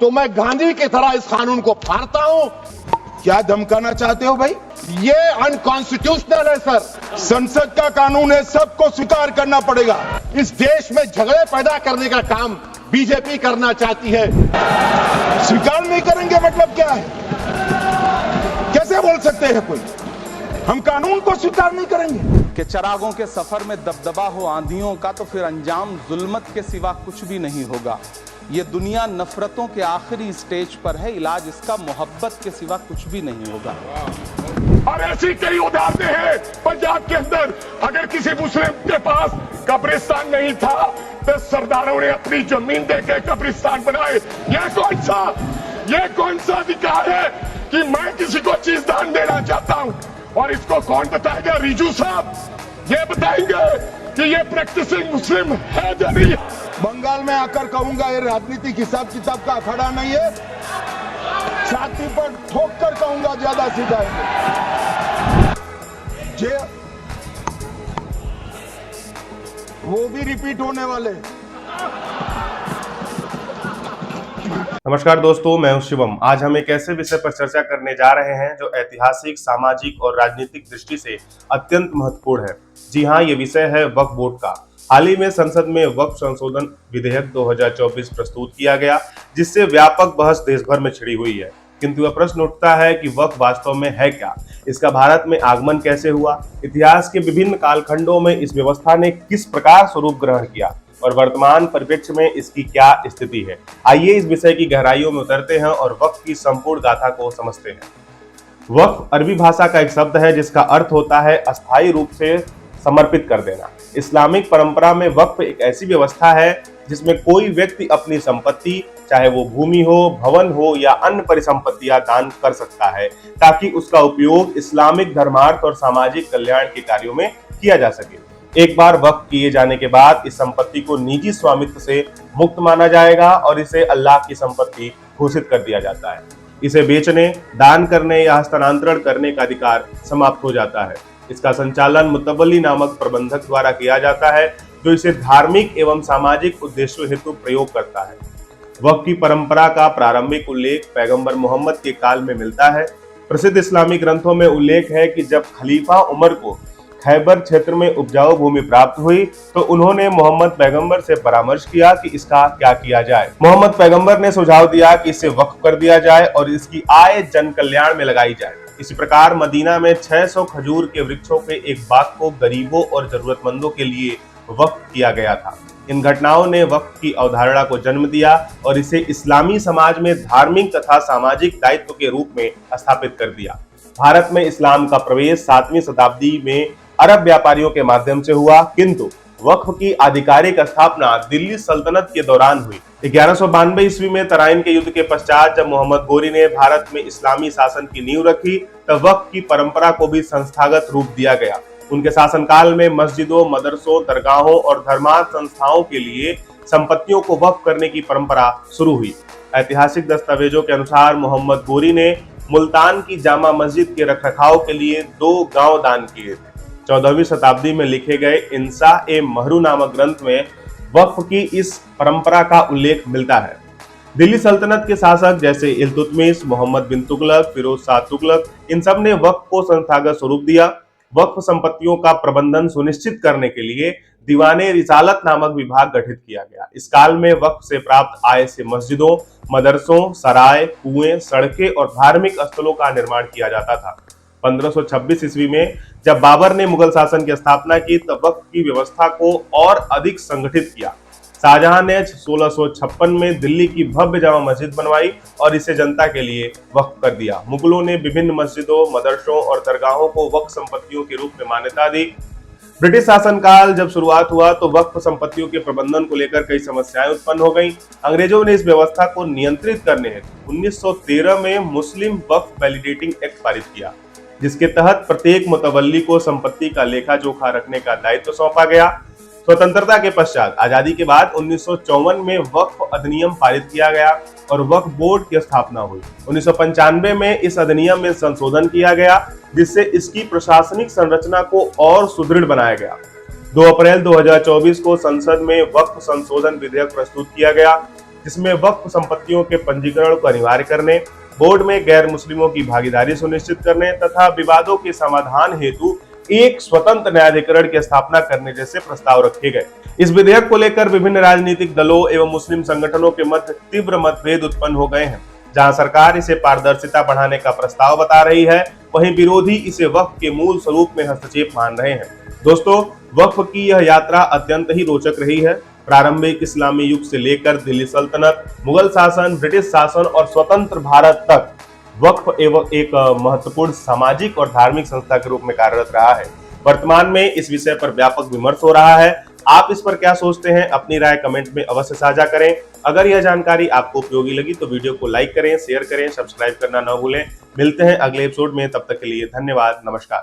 तो मैं गांधी की तरह इस कानून को फाड़ता हूं। क्या धमकाना चाहते हो भाई? ये अनकॉन्स्टिट्यूशनल है सर। संसद का कानून है, सबको स्वीकार करना पड़ेगा। इस देश में झगड़े पैदा करने का काम बीजेपी करना चाहती है। स्वीकार नहीं करेंगे मतलब क्या है? कैसे बोल सकते हैं कोई? हम कानून को स्वीकार नहीं करेंगे कि चिरागों के सफर में दबदबा हो आंधियों का, तो फिर अंजाम जुल्मत के सिवा कुछ भी नहीं होगा। ये दुनिया नफरतों के आखिरी स्टेज पर है, इलाज इसका मोहब्बत के सिवा कुछ भी नहीं होगा। और ऐसी कई उदाहरणें हैं पंजाब के अंदर। अगर किसी मुस्लिम के पास कब्रिस्तान नहीं था तो सरदारों ने अपनी जमीन देके कब्रिस्तान बनाए। ये कौन सा अधिकार है कि मैं किसी को चीज दान देना चाहता हूं? और इसको कौन बताएगा? रिजू साहब ये बताएंगे कि ये प्रैक्टिसिंग मुस्लिम है या नहीं। बंगाल में आकर कहूंगा ये राजनीतिक हिसाब किताब का अखाड़ा नहीं है। छाती पर ठोक कर कहूंगा, ज्यादा सीधा है जे वो भी रिपीट होने वाले। नमस्कार दोस्तों, मैं हूं शिवम। आज हम एक ऐसे विषय पर चर्चा करने जा रहे हैं जो ऐतिहासिक, सामाजिक और राजनीतिक दृष्टि से अत्यंत महत्वपूर्ण है। जी हां, ये विषय है वक्फ बोर्ड का। हाल ही में संसद में वक्फ संशोधन विधेयक 2024 प्रस्तुत किया गया, जिससे व्यापक बहस देश भर में छिड़ी हुई है। किंतु यह प्रश्न उठता है कि वक्फ वास्तव में है क्या? इसका भारत में आगमन कैसे हुआ? इतिहास के विभिन्न कालखंडों में इस व्यवस्था ने किस प्रकार स्वरूप ग्रहण किया और वर्तमान परिप्रेक्ष्य में इसकी क्या स्थिति है? आइए इस विषय की गहराइयों में उतरते हैं और वक्फ की संपूर्ण गाथा को समझते हैं। वक्फ अरबी भाषा का एक शब्द है जिसका अर्थ होता है अस्थायी रूप से समर्पित कर देना। इस्लामिक परंपरा में वक्फ एक ऐसी व्यवस्था है जिसमें कोई व्यक्ति अपनी संपत्ति, चाहे वो भूमि हो, भवन हो या अन्य परिसंपत्तियां दान कर सकता है, ताकि उसका उपयोग इस्लामिक धर्मार्थ और सामाजिक कल्याण के कार्यों में किया जा सके। एक बार वक्फ किए जाने के बाद इस संपत्ति को निजी स्वामित्व से मुक्त माना जाएगा और इसे अल्लाह की संपत्ति घोषित कर दिया जाता है। इसे बेचने, दान करने या हस्तांतरण करने का अधिकार समाप्त हो जाता है। इसका संचालन मुतवल्ली नामक प्रबंधक द्वारा किया जाता है, जो इसे धार्मिक एवं सामाजिक उद्देश्यों हेतु प्रयोग करता है। वक्फ की परंपरा का प्रारंभिक उल्लेख पैगंबर मोहम्मद के काल में मिलता है। प्रसिद्ध इस्लामी ग्रंथों में उल्लेख है कि जब खलीफा उमर को खैबर क्षेत्र में उपजाऊ भूमि प्राप्त हुई तो उन्होंने मोहम्मद पैगंबर से परामर्श किया कि इसका क्या किया जाए। मोहम्मद पैगंबर ने सुझाव दिया कि इसे वक्फ कर दिया जाए और इसकी आय जन कल्याण में लगाई जाए। इसी प्रकार मदीना में 600 खजूर के वृक्षों के एक बाग को गरीबों और जरूरतमंदों के लिए वक्फ किया गया था। इन घटनाओं ने वक्फ की अवधारणा को जन्म दिया और इसे इस्लामी समाज में धार्मिक तथा सामाजिक दायित्व के रूप में स्थापित कर दिया। भारत में इस्लाम का प्रवेश 7वीं शताब्दी में अरब व्यापारियों के माध्यम से हुआ, किंतु वक्फ की आधिकारिक स्थापना दिल्ली सल्तनत के दौरान हुई। 1192 ईस्वी में तराइन के युद्ध के पश्चात जब मोहम्मद गोरी ने भारत में इस्लामी शासन की नींव रखी, तब वक्फ की परंपरा को भी संस्थागत रूप दिया गया। उनके शासनकाल में मस्जिदों, मदरसों, दरगाहों और धर्मार्थ संस्थाओं के लिए संपत्तियों को वक्फ करने की परंपरा शुरू हुई। ऐतिहासिक दस्तावेजों के अनुसार मोहम्मद गोरी ने मुल्तान की जामा मस्जिद के रखरखाव के लिए 2 गांव दान किए थे। 14वीं शताब्दी में लिखे गए इंसा-ए-महरू नामक ग्रंथ में वक्फ की इस परंपरा का उल्लेख मिलता है। दिल्ली सल्तनत के शासक जैसे इल्तुतमिश, मोहम्मद बिन तुगलक, फिरोज शाह तुगलक, इन सब ने वक्फ को संस्थागत स्वरूप दिया। वक्फ संपत्तियों का प्रबंधन सुनिश्चित करने के लिए दीवाने रिसालत नामक विभाग गठित किया गया। इस काल में वक्फ से प्राप्त आय से मस्जिदों, मदरसों, सराय, कुएं, सड़कें और धार्मिक स्थलों का निर्माण किया जाता था। 1526 ईस्वी में जब बाबर ने मुगल शासन की स्थापना की, तब वक्फ की व्यवस्था को और अधिक संगठित किया। शाहजहां ने 1656 में दिल्ली की भव्य जामा मस्जिद बनवाई और इसे जनता के लिए वक्फ कर दिया। मुगलों ने विभिन्न मस्जिदों, मदरसों और दरगाहों को वक्फ संपत्तियों के रूप में मान्यता दी। ब्रिटिश शासनकाल जब शुरुआत हुआ तो वक्फ संपत्तियों के प्रबंधन को लेकर कई समस्याएं उत्पन्न हो गईं। अंग्रेजों ने इस व्यवस्था को नियंत्रित करने हेतु 1913 में मुस्लिम वक्फ वैलिडेटिंग एक्ट पारित किया, जिसके तहत प्रत्येक मुतवल्ली को संपत्ति का लेखा जोखा रखने का दायित्व सौंपा गया। स्वतंत्रता के पश्चात आजादी के बाद 1954 में वक्फ अधिनियम पारित किया गया और वक्फ बोर्ड की स्थापना हुई। 1995 में इस अधिनियम में संशोधन किया गया, जिससे इसकी प्रशासनिक संरचना को और सुदृढ़ बनाया गया। 2 अप्रैल 2024 को संसद में वक्फ संशोधन विधेयक प्रस्तुत किया गया। जिसमें वक्फ संपत्तियों के पंजीकरण को अनिवार्य करने, बोर्ड में गैर मुस्लिमों की भागीदारी सुनिश्चित करने तथा विवादों के समाधान हेतु एक स्वतंत्र न्यायाधिकरण की स्थापना करने जैसे प्रस्ताव रखे गए। इस विधेयक को लेकर विभिन्न राजनीतिक दलों एवं मुस्लिम संगठनों के मध्य तीव्र मतभेद उत्पन्न हो गए हैं। जहां सरकार इसे पारदर्शिता बढ़ाने का प्रस्ताव बता रही है, वहीं विरोधी इसे वक्फ के मूल स्वरूप में हस्तक्षेप मान रहे हैं। दोस्तों, वक्फ की यह यात्रा अत्यंत ही रोचक रही है। प्रारंभिक इस्लामी युग से लेकर दिल्ली सल्तनत, मुगल शासन, ब्रिटिश शासन और स्वतंत्र भारत तक वक्फ एवं एक महत्वपूर्ण सामाजिक और धार्मिक संस्था के रूप में कार्यरत रहा है। वर्तमान में इस विषय पर व्यापक विमर्श हो रहा है। आप इस पर क्या सोचते हैं? अपनी राय कमेंट में अवश्य साझा करें। अगर यह जानकारी आपको उपयोगी लगी तो वीडियो को लाइक करें, शेयर करें, सब्सक्राइब करना न भूलें। मिलते हैं अगले एपिसोड में, तब तक के लिए धन्यवाद, नमस्कार।